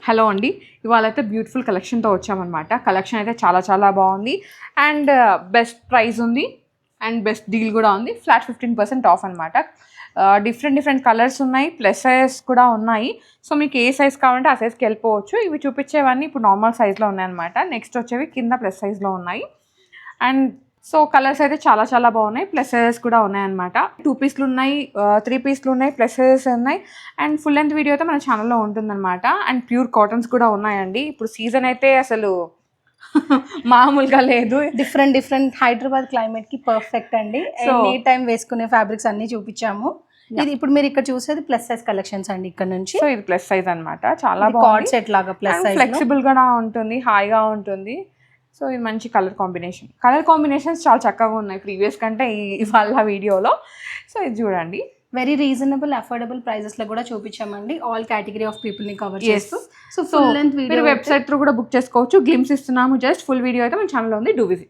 Hello అండి, ఇవాళ అయితే బ్యూటిఫుల్ కలెక్షన్తో వచ్చామన్నమాట. కలెక్షన్ అయితే చాలా బాగుంది అండ్ బెస్ట్ ప్రైస్ ఉంది అండ్ బెస్ట్ డీల్ కూడా ఉంది. ఫ్లాట్ 15% ఆఫ్ అనమాట. డిఫరెంట్ కలర్స్ ఉన్నాయి, ప్లస్ సైజ్ కూడా ఉన్నాయి. సో మీకు ఏ సైజ్ కావాలంటే ఆ సైజ్కి వెళ్ళిపోవచ్చు. ఇవి చూపించేవన్నీ ఇప్పుడు నార్మల్ సైజ్లో ఉన్నాయన్నమాట. నెక్స్ట్ వచ్చేవి కింద ప్లస్ సైజ్లో ఉన్నాయి. అండ్ సో కలర్స్ అయితే చాలా బాగున్నాయి. ప్లస్ సైజెస్ కూడా ఉన్నాయన్నమాట. 2 పీస్లు ఉన్నాయి, 3 పీస్లు ఉన్నాయి, ప్లస్ సైజెస్ ఉన్నాయి. అండ్ ఫుల్ లెంత్ వీడియో అయితే మన ఛానల్లో ఉంటుందన్నమాట. అండ్ ప్యూర్ కాటన్స్ కూడా ఉన్నాయండి. ఇప్పుడు సీజన్ అయితే అసలు మామూలుగా లేదు. డిఫరెంట్ హైదరాబాద్ క్లైమేట్ కి పర్ఫెక్ట్ అండి. ఎనీ టైం వేసుకునే ఫ్యాబ్రిక్స్ అన్ని చూపించాము. ఇది ఇప్పుడు మీరు ఇక్కడ చూసేది ప్లస్ సైజ్ కలెక్షన్స్ అండి. ఇక్కడ నుంచి సో ఇది ప్లస్ సైజ్ అన్నమాట. చాలా కార్డ్ సెట్ లాగా ప్లస్ సైజ్, ఫ్లెక్సిబుల్ గా ఉంటుంది, హాయిగా ఉంటుంది. సో ఇది మంచి కలర్ కాంబినేషన్స్ చాలా చక్కగా ఉన్నాయి ప్రీవియస్ కంటే ఇవాళ వీడియోలో. సో ఇది చూడండి, వెరీ రీజనబుల్ అఫోర్డబుల్ ప్రైజెస్ లో కూడా చూపించామండి. ఆల్ కేటగిరీ ఆఫ్ పీపుల్ ని కవర్ చేస్తూ. So full length video website through కూడా బుక్ చేసుకోవచ్చు. గ్లిమ్స్ ఇస్తున్నాము. జస్ట్ ఫుల్ వీడియో అయితే మన ఛానల్లో ఉంది. Do visit.